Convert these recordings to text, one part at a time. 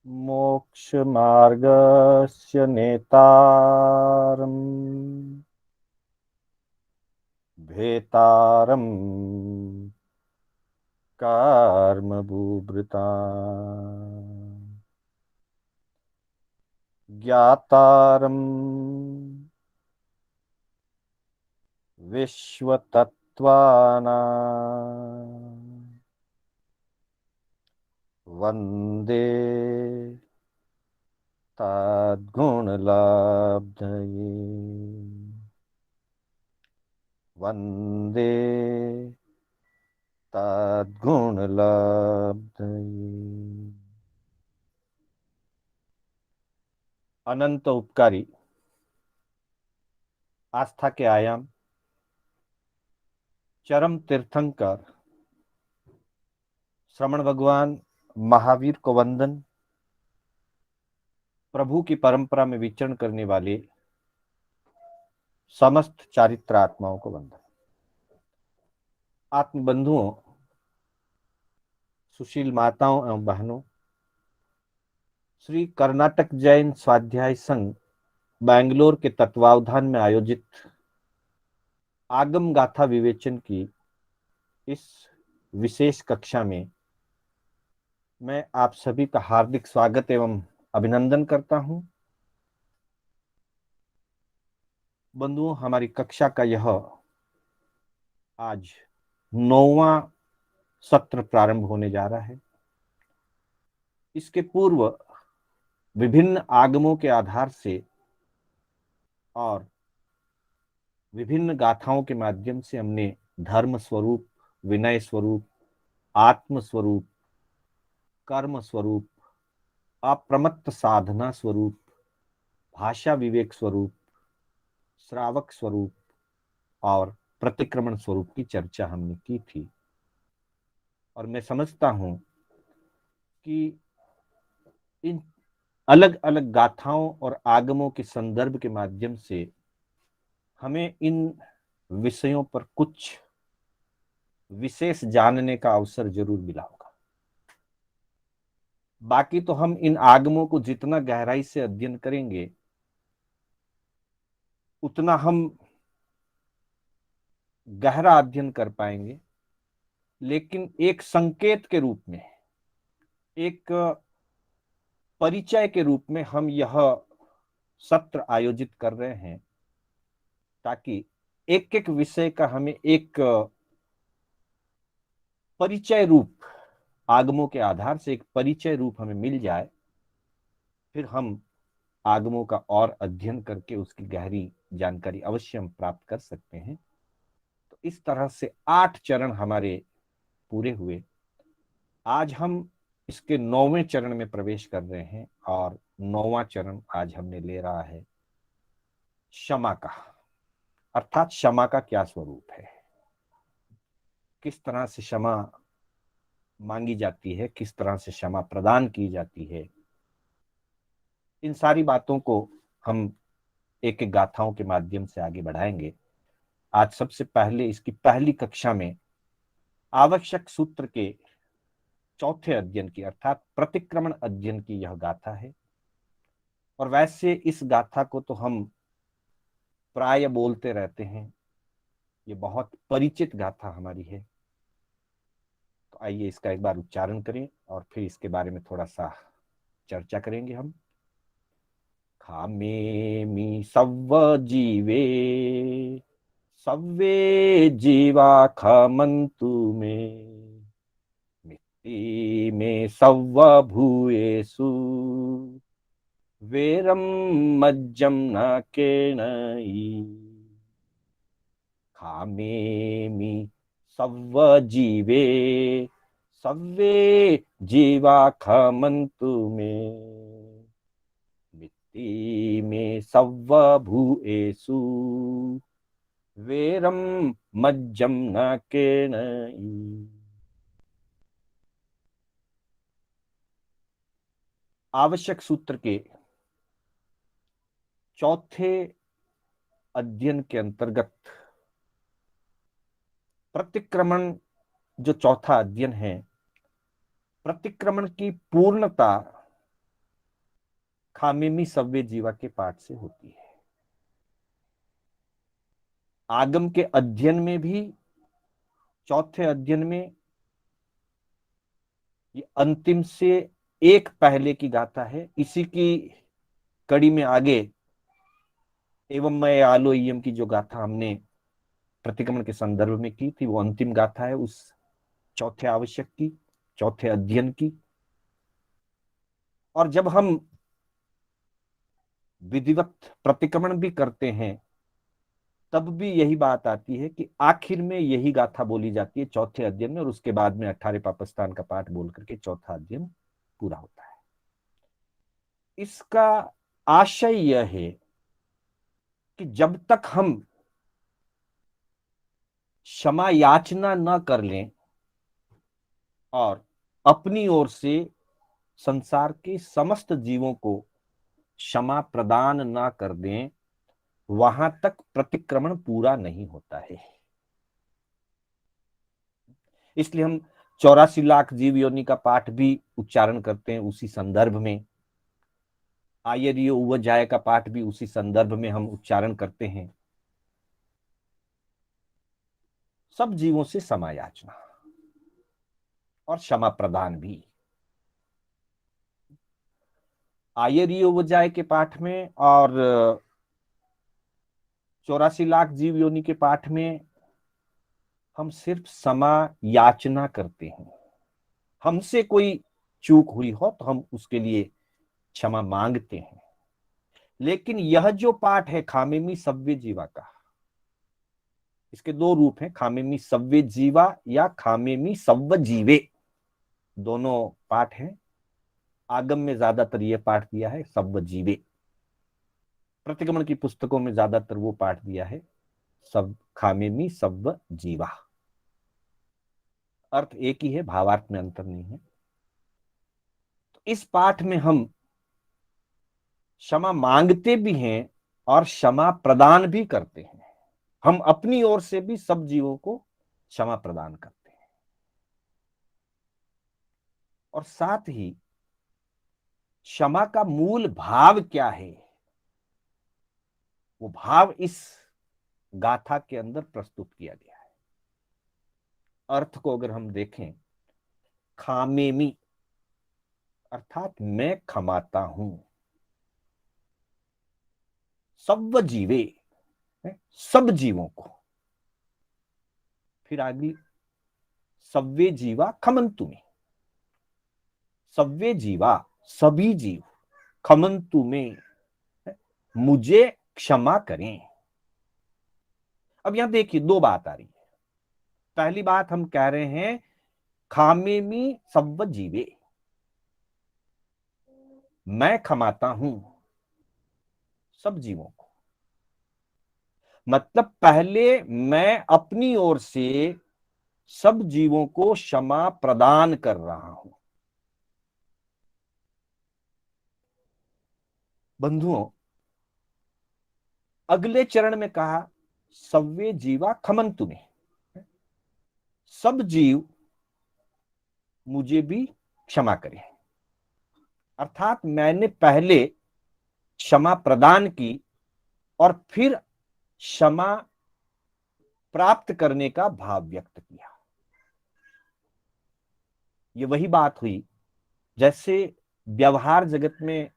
मोक्षमार्गस्य नेतारम् भेतारम् कर्मभूभृता ज्ञातारम् विश्वतत्त्वानां वन्दे तद्गुणलब्धये वन्दे तद्गुणलब्धये। अनंत उपकारी आस्था के आयाम चरम तीर्थंकर श्रमण भगवान महावीर को वंदन। प्रभु की परंपरा में विचरण करने वाले समस्त चारित्र आत्माओं को वंदन। आत्म बंधुओं, सुशील माताओं एवं बहनों, श्री कर्नाटक जैन स्वाध्याय संघ बैंगलोर के तत्वावधान में आयोजित आगम गाथा विवेचन की इस विशेष कक्षा में मैं आप सभी का हार्दिक स्वागत एवं अभिनंदन करता हूं। बंधुओं, हमारी कक्षा का यह आज 9वां सत्र प्रारंभ होने जा रहा है। इसके पूर्व विभिन्न आगमों के आधार से और विभिन्न गाथाओं के माध्यम से हमने धर्म स्वरूप, विनय स्वरूप, आत्म स्वरूप, कर्म स्वरूप, अप्रमत्त साधना स्वरूप, भाषा विवेक स्वरूप, श्रावक स्वरूप और प्रतिक्रमण स्वरूप की चर्चा हमने की थी। और मैं समझता हूं कि इन अलग अलग गाथाओं और आगमों के संदर्भ के माध्यम से हमें इन विषयों पर कुछ विशेष जानने का अवसर जरूर मिला होगा। बाकी तो हम इन आगमों को जितना गहराई से अध्ययन करेंगे उतना हम गहरा अध्ययन कर पाएंगे। लेकिन एक संकेत के रूप में, एक परिचय के रूप में हम यह सत्र आयोजित कर रहे हैं ताकि एक एक विषय का हमें एक परिचय रूप, आगमों के आधार से एक परिचय रूप हमें मिल जाए। फिर हम आगमों का और अध्ययन करके उसकी गहरी जानकारी अवश्य हम प्राप्त कर सकते हैं। तो इस तरह से 8 चरण हमारे पूरे हुए। आज हम इसके 9वें चरण में प्रवेश कर रहे हैं और 9वां चरण आज हमने ले रहा है क्षमा का। अर्थात क्षमा का क्या स्वरूप है, किस तरह से क्षमा मांगी जाती है, किस तरह से क्षमा प्रदान की जाती है। इन सारी बातों को हम एक एक गाथाओं के माध्यम से आगे बढ़ाएंगे। आज सबसे पहले इसकी पहली कक्षा में आवश्यक सूत्र के चौथे अध्ययन की अर्थात प्रतिक्रमण अध्ययन की यह गाथा है। और वैसे इस गाथा को तो हम प्राय बोलते रहते हैं, ये बहुत परिचित गाथा हमारी है। तो आइए इसका एक बार उच्चारण करें और फिर इसके बारे में थोड़ा सा चर्चा करेंगे हम। खामे मी सव्व जीवे सव्वे जीवा खमन्तु मे मित्ति मे सव्व भूयेषु वेरम मज्जम न केणयि। खामेमि सव्व जीवे सव्वे जीवा खमन्तु मे मित्ति मे सव्व भूयेषु वेरम मज्जम न केणयि। आवश्यक सूत्र के चौथे अध्ययन के अंतर्गत प्रतिक्रमण जो चौथा अध्ययन है, प्रतिक्रमण की पूर्णता खामेमी सव्य जीवा के पाठ से होती है। आगम के अध्ययन में भी, चौथे अध्ययन में, ये अंतिम से एक पहले की गाथा है। इसी की कड़ी में आगे एवं मैं आलो यम की जो गाथा हमने प्रतिक्रमण के संदर्भ में की थी, वो अंतिम गाथा है उस चौथे आवश्यक की, चौथे अध्ययन की। और जब हम विधिवत प्रतिक्रमण भी करते हैं तब भी यही बात आती है कि आखिर में यही गाथा बोली जाती है चौथे अध्ययन में, और उसके बाद में 18 पापस्थान का पाठ बोल करके चौथा अध्ययन पूरा होता है। इसका आशय यह है कि जब तक हम क्षमा याचना न कर लें और अपनी ओर से संसार के समस्त जीवों को क्षमा प्रदान न कर दें, वहां तक प्रतिक्रमण पूरा नहीं होता है। इसलिए हम 84 लाख जीव योनि का पाठ भी उच्चारण करते हैं उसी संदर्भ में। आयरियो उवजाय का पाठ भी उसी संदर्भ में हम उच्चारण करते हैं। सब जीवों से क्षमा याचना और क्षमा प्रदान भी। आयरियो उवजाय के पाठ में और 84 लाख जीव योनि के पाठ में हम सिर्फ क्षमा याचना करते हैं। हमसे कोई चूक हुई हो तो हम उसके लिए क्षमा मांगते हैं। लेकिन यह जो पाठ है खामेमी सव्य जीवा का, इसके दो रूप हैं, खामेमी सव्य जीवा या खामेमी सव्य जीवे, दोनों पाठ हैं। आगम में ज्यादातर यह पाठ दिया है सव्य जीवे, प्रतिक्रमण की पुस्तकों में ज्यादातर वो पाठ दिया है सब खामेमी सव्य जीवा। अर्थ एक ही है, भावार्थ में अंतर नहीं है। तो इस पाठ में हम क्षमा मांगते भी हैं और क्षमा प्रदान भी करते हैं। हम अपनी ओर से भी सब जीवों को क्षमा प्रदान करते हैं। और साथ ही क्षमा का मूल भाव क्या है, वो भाव इस गाथा के अंदर प्रस्तुत किया गया है। अर्थ को अगर हम देखें, खामेमी अर्थात मैं क्षमाता हूं, सब जीवे सब जीवों को, फिर आगे सव्वे जीवा खमंतु में, सव्वे जीवा सभी जीव, खमंतु में मुझे क्षमा करें। अब यहां देखिए दो बात आ रही है। पहली बात हम कह रहे हैं खामेमी सव्व जीवे, मैं क्षमाता हूं सब जीवों को। मतलब पहले मैं अपनी ओर से सब जीवों को क्षमा प्रदान कर रहा हूं। बंधुओं, अगले चरण में कहा सव्वे जीवा खमंतु में, सब जीव मुझे भी क्षमा करें। अर्थात मैंने पहले क्षमा प्रदान की और फिर क्षमा प्राप्त करने का भाव व्यक्त किया। ये वही बात हुई जैसे व्यवहार जगत में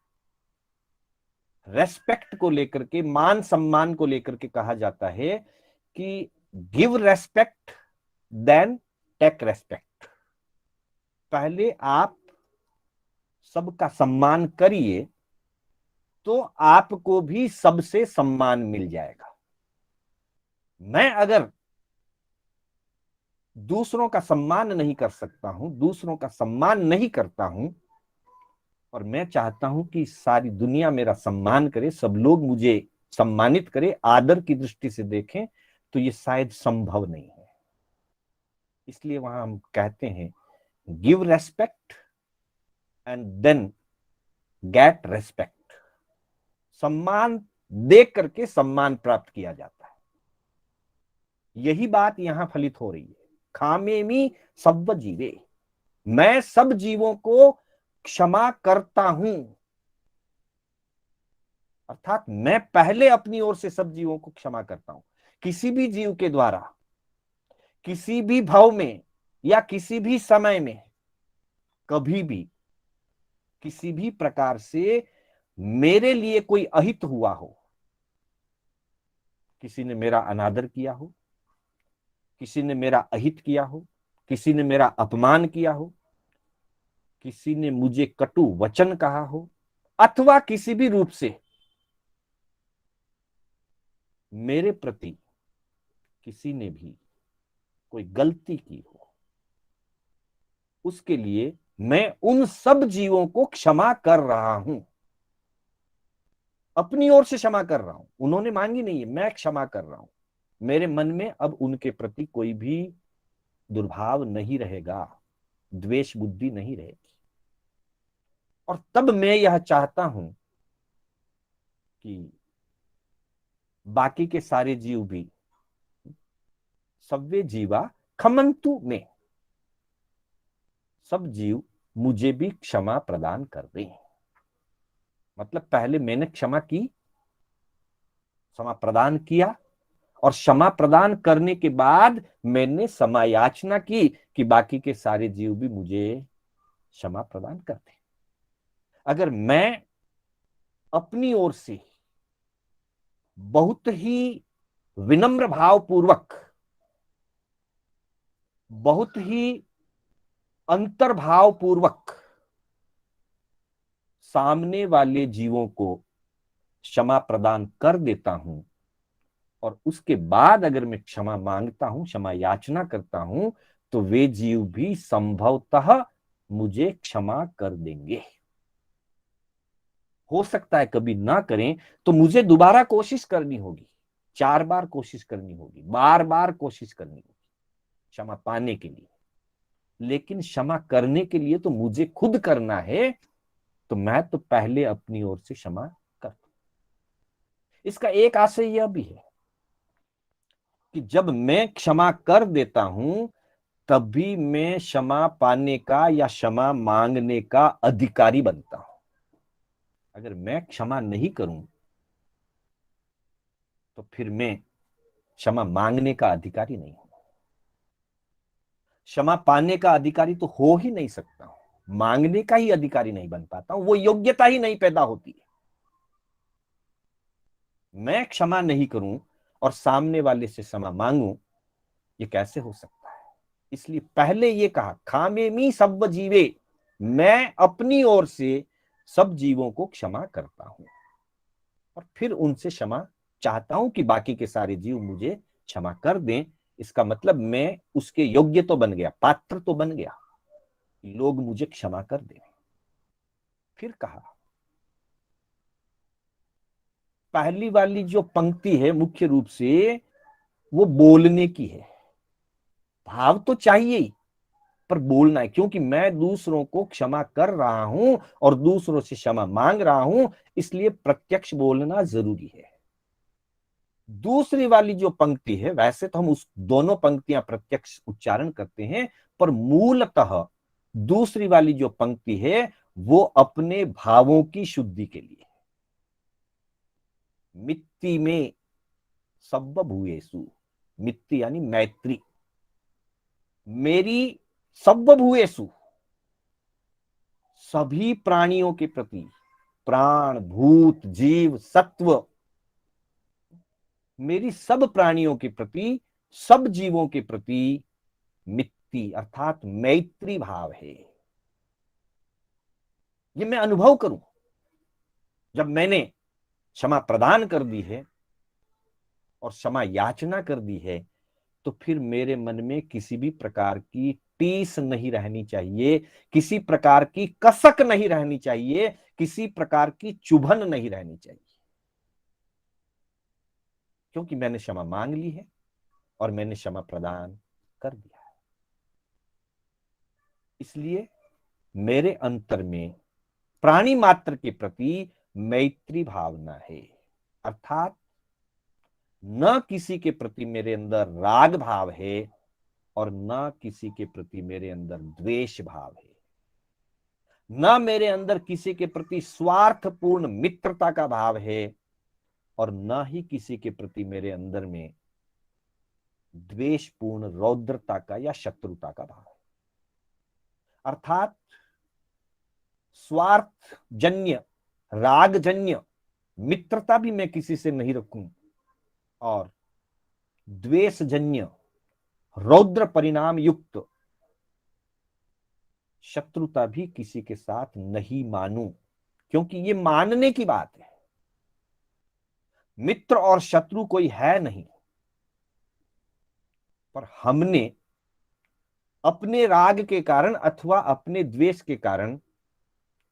रेस्पेक्ट को लेकर के, मान सम्मान को लेकर के कहा जाता है कि give respect then take respect. पहले आप सबका सम्मान करिए तो आपको भी सबसे सम्मान मिल जाएगा। मैं अगर दूसरों का सम्मान नहीं कर सकता हूं, दूसरों का सम्मान नहीं करता हूं, और मैं चाहता हूं कि सारी दुनिया मेरा सम्मान करे, सब लोग मुझे सम्मानित करे, आदर की दृष्टि से देखें, तो ये शायद संभव नहीं है। इसलिए वहां हम कहते हैं give respect and then get respect. सम्मान दे करके सम्मान प्राप्त किया जाता है। यही बात यहां फलित हो रही है। खामेमी सव्व जीवे, मैं सब जीवों को क्षमा करता हूं। अर्थात मैं पहले अपनी ओर से सब जीवों को क्षमा करता हूं। किसी भी जीव के द्वारा किसी भी भाव में या किसी भी समय में कभी भी किसी भी प्रकार से मेरे लिए कोई अहित हुआ हो, किसी ने मेरा अनादर किया हो, किसी ने मेरा अहित किया हो, किसी ने मेरा अपमान किया हो, किसी ने मुझे कटु वचन कहा हो, अथवा किसी भी रूप से मेरे प्रति किसी ने भी कोई गलती की हो, उसके लिए मैं उन सब जीवों को क्षमा कर रहा हूं। अपनी ओर से क्षमा कर रहा हूं, उन्होंने मांगी नहीं है, मैं क्षमा कर रहा हूं। मेरे मन में अब उनके प्रति कोई भी दुर्भाव नहीं रहेगा, द्वेष बुद्धि नहीं रहेगी। और तब मैं यह चाहता हूं कि बाकी के सारे जीव भी सव्वे जीवा खमंतु में, सब जीव मुझे भी क्षमा प्रदान कर दें। मतलब पहले मैंने क्षमा की, क्षमा प्रदान किया, और क्षमा प्रदान करने के बाद मैंने समायाचना की कि बाकी के सारे जीव भी मुझे क्षमा प्रदान कर दें। अगर मैं अपनी ओर से बहुत ही विनम्र भाव पूर्वक, बहुत ही अंतर्भाव पूर्वक सामने वाले जीवों को क्षमा प्रदान कर देता हूं, और उसके बाद अगर मैं क्षमा मांगता हूं, क्षमा याचना करता हूं, तो वे जीव भी संभवतः मुझे क्षमा कर देंगे। हो सकता है कभी ना करें तो मुझे दोबारा कोशिश करनी होगी, 4 बार कोशिश करनी होगी, बार बार कोशिश करनी होगी क्षमा पाने के लिए। लेकिन क्षमा करने के लिए तो मुझे खुद करना है, तो मैं तो पहले अपनी ओर से क्षमा कर। इसका एक आशय यह भी है कि जब मैं क्षमा कर देता हूं, तभी मैं क्षमा पाने का या क्षमा मांगने का अधिकारी बनता हूं। अगर मैं क्षमा नहीं करूं तो फिर मैं क्षमा मांगने का अधिकारी नहीं हूं, क्षमा पाने का अधिकारी तो हो ही नहीं सकता हूं, मांगने का ही अधिकारी नहीं बन पाता हूं, वो योग्यता ही नहीं पैदा होती है। मैं क्षमा नहीं करूं और सामने वाले से क्षमा मांगूं, ये कैसे हो सकता है? इसलिए पहले ये कहा, खामेमी सब जीवे, मैं अपनी ओर से सब जीवों को क्षमा करता हूं, और फिर उनसे क्षमा चाहता हूं कि बाकी के सारे जीव मुझे क्षमा कर दें। इसका मतलब मैं उसके योग्य तो बन गया, पात्र तो बन गया, लोग मुझे क्षमा कर दें। फिर कहा, पहली वाली जो पंक्ति है मुख्य रूप से वो बोलने की है। भाव तो चाहिए ही, पर बोलना है, क्योंकि मैं दूसरों को क्षमा कर रहा हूं और दूसरों से क्षमा मांग रहा हूं, इसलिए प्रत्यक्ष बोलना जरूरी है। दूसरी वाली जो पंक्ति है, वैसे तो हम उस दोनों पंक्तियां प्रत्यक्ष उच्चारण करते हैं, पर मूलतः दूसरी वाली जो पंक्ति है वो अपने भावों की शुद्धि के लिए। मित्ति में सब्ब भूयेषु, मित्ति यानी मैत्री, मेरी सब्ब भूयेषु, सभी प्राणियों के प्रति, प्राण भूत जीव सत्व, मेरी सब प्राणियों के प्रति, सब जीवों के प्रति मित्ति अर्थात मैत्री भाव है। ये मैं अनुभव करूं। जब मैंने क्षमा प्रदान कर दी है और क्षमा याचना कर दी है, तो फिर मेरे मन में किसी भी प्रकार की टीस नहीं रहनी चाहिए, किसी प्रकार की कसक नहीं रहनी चाहिए, किसी प्रकार की चुभन नहीं रहनी चाहिए, क्योंकि मैंने क्षमा मांग ली है और मैंने क्षमा प्रदान कर दिया है। इसलिए मेरे अंतर में प्राणी मात्र के प्रति मैत्री भावना है, अर्थात न किसी के प्रति मेरे अंदर राग भाव है और न किसी के प्रति मेरे अंदर द्वेष भाव है। ना मेरे अंदर किसी के प्रति स्वार्थपूर्ण मित्रता का भाव है, और ना ही किसी के प्रति मेरे अंदर में द्वेषपूर्ण रौद्रता का या शत्रुता का भाव है। अर्थात स्वार्थ जन्य, रागजन्य मित्रता भी मैं किसी से नहीं रखूं, और द्वेषजन्य रौद्र परिणाम युक्त शत्रुता भी किसी के साथ नहीं मानूं, क्योंकि ये मानने की बात है। मित्र और शत्रु कोई है नहीं, पर हमने अपने राग के कारण अथवा अपने द्वेष के कारण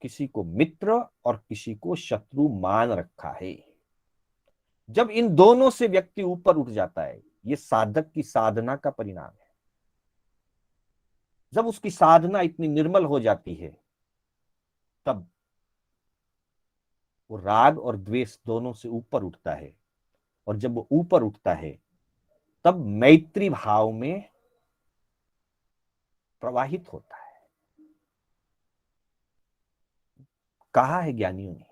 किसी को मित्र और किसी को शत्रु मान रखा है। जब इन दोनों से व्यक्ति ऊपर उठ जाता है, ये साधक की साधना का परिणाम है। जब उसकी साधना इतनी निर्मल हो जाती है, तब वो राग और द्वेष दोनों से ऊपर उठता है, और जब वो ऊपर उठता है तब मैत्री भाव में प्रवाहित होता है। कहा है ज्ञानियों ने,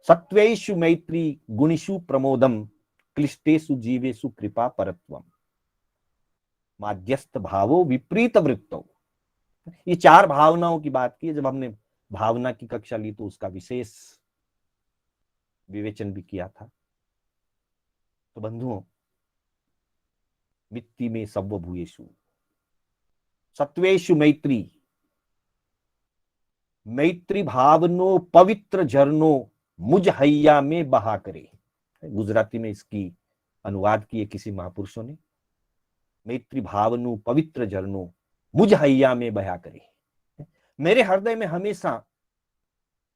सत्वेषु मैत्री गुणिषु प्रमोदम क्लिष्टेषु जीवेषु कृपा परत्वम माध्यस्थ भावो विपरीत वृत्तो। ये चार भावनाओं की बात की है। जब हमने भावना की कक्षा ली तो उसका विशेष विवेचन भी किया था। तो बंधुओं, मित्ति में सर्वभूयेषु सत्वेषु मैत्री, मैत्री भावनो पवित्र झरनो मुझ हैया में बहा करे। गुजराती में इसकी अनुवाद किए किसी महापुरुषों ने, मैत्री भावनु पवित्र झरनो मुझ हैया में बहा करे। मेरे हृदय में हमेशा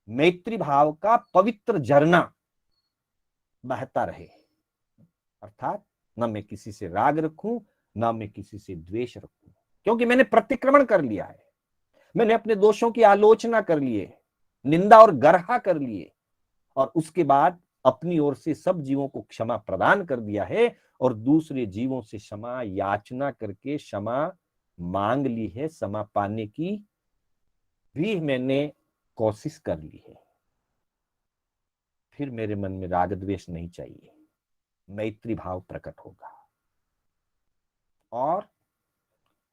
मैत्री भाव का पवित्र झरना बहता रहे। अर्थात न मैं किसी से राग रखूं, ना मैं किसी से द्वेष रखूं, क्योंकि मैंने प्रतिक्रमण कर लिया है। मैंने अपने दोषों की आलोचना कर लिए, निंदा और गर्हा कर लिए, और उसके बाद अपनी ओर से सब जीवों को क्षमा प्रदान कर दिया है, और दूसरे जीवों से क्षमा याचना करके क्षमा मांग ली है। क्षमा पाने की भी मैंने कोशिश कर ली है। फिर मेरे मन में राग द्वेष नहीं चाहिए, मैत्री भाव प्रकट होगा। और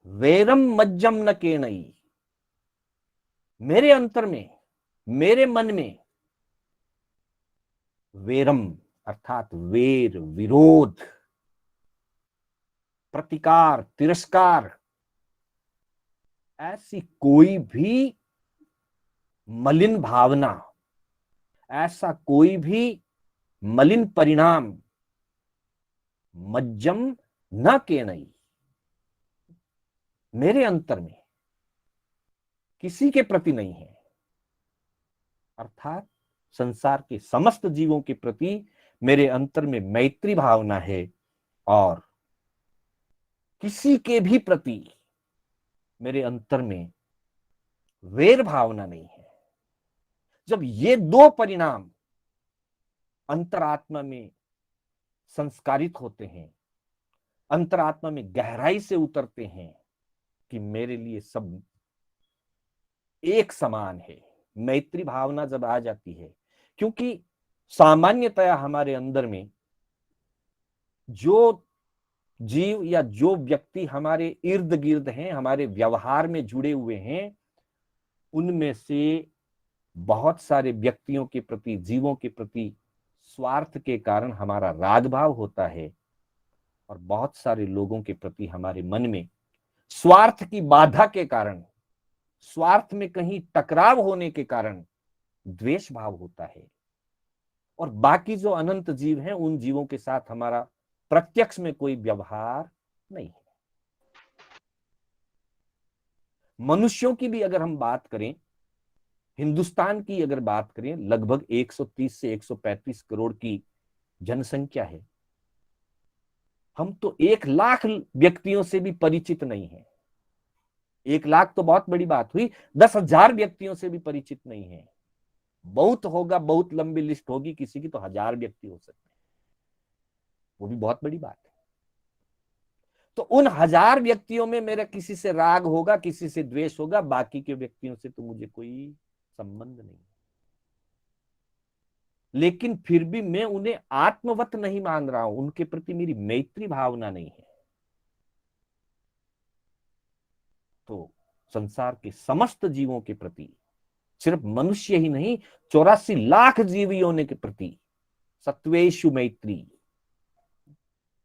वैरम मज्जम न केनई, मेरे अंतर में, मेरे मन में वैरम अर्थात वेर, विरोध, प्रतिकार, तिरस्कार, ऐसी कोई भी मलिन भावना, ऐसा कोई भी मलिन परिणाम मज्जम न केनई, मेरे अंतर में किसी के प्रति नहीं है। अर्थात संसार के समस्त जीवों के प्रति मेरे अंतर में मैत्री भावना है, और किसी के भी प्रति मेरे अंतर में वैर भावना नहीं है। जब ये दो परिणाम अंतरात्मा में संस्कारित होते हैं, अंतरात्मा में गहराई से उतरते हैं कि मेरे लिए सब एक समान है, मैत्री भावना जब आ जाती है, क्योंकि सामान्यतया हमारे अंदर में जो जीव या जो व्यक्ति हमारे इर्द गिर्द हैं, हमारे व्यवहार में जुड़े हुए हैं, उनमें से बहुत सारे व्यक्तियों के प्रति, जीवों के प्रति स्वार्थ के कारण हमारा राग भाव होता है, और बहुत सारे लोगों के प्रति हमारे मन में स्वार्थ की बाधा के कारण, स्वार्थ में कहीं टकराव होने के कारण द्वेष भाव होता है। और बाकी जो अनंत जीव हैं, उन जीवों के साथ हमारा प्रत्यक्ष में कोई व्यवहार नहीं है। मनुष्यों की भी अगर हम बात करें, हिंदुस्तान की अगर बात करें, लगभग 130 से 135 करोड़ की जनसंख्या है। हम तो 1 लाख व्यक्तियों से भी परिचित नहीं है। 1 लाख तो बहुत बड़ी बात हुई, 10,000 व्यक्तियों से भी परिचित नहीं है। बहुत होगा, बहुत लंबी लिस्ट होगी किसी की, तो 1000 व्यक्ति हो सकते हैं, वो भी बहुत बड़ी बात है। तो उन 1000 व्यक्तियों में मेरा किसी से राग होगा, किसी से द्वेष होगा, बाकी के व्यक्तियों से तो मुझे कोई संबंध नहीं, लेकिन फिर भी मैं उन्हें आत्मवत नहीं मान रहा हूं, उनके प्रति मेरी मैत्री भावना नहीं है। तो संसार के समस्त जीवों के प्रति, सिर्फ मनुष्य ही नहीं, 84 लाख जीवियों के प्रति सत्वेशु मैत्री,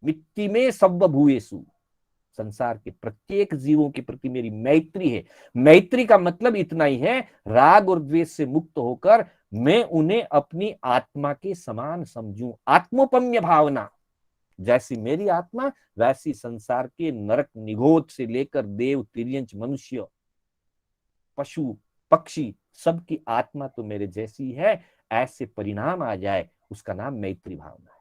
मिट्टी में सब भूएसु, संसार के प्रत्येक जीवों के प्रति मेरी मैत्री है। मैत्री का मतलब इतना ही है, राग और द्वेष से मुक्त होकर मैं उन्हें अपनी आत्मा के समान समझूं। आत्मोपम्य भावना, जैसी मेरी आत्मा वैसी संसार के नरक निगोद से लेकर देव, तिर्यंच, मनुष्य, पशु, पक्षी, सबकी आत्मा तो मेरे जैसी है, ऐसे परिणाम आ जाए, उसका नाम मैत्री भावना है।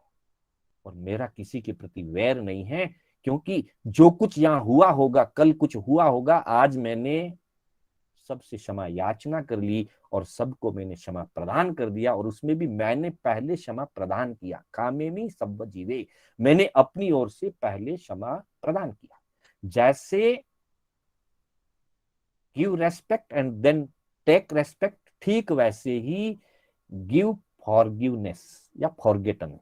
और मेरा किसी के प्रति वैर नहीं है, क्योंकि जो कुछ यहां हुआ होगा, कल कुछ हुआ होगा, आज मैंने सबसे क्षमा याचना कर ली और सबको मैंने क्षमा प्रदान कर दिया। और उसमें भी मैंने पहले क्षमा प्रदान किया, कामेमी सब जीवे, मैंने अपनी ओर से पहले क्षमा प्रदान किया। जैसे give respect and then take respect, ठीक वैसे ही गिव फॉरगिवनेस या फॉरगेटन,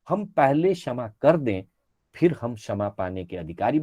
हम पहले क्षमा कर दें, फिर हम क्षमा पाने के अधिकारी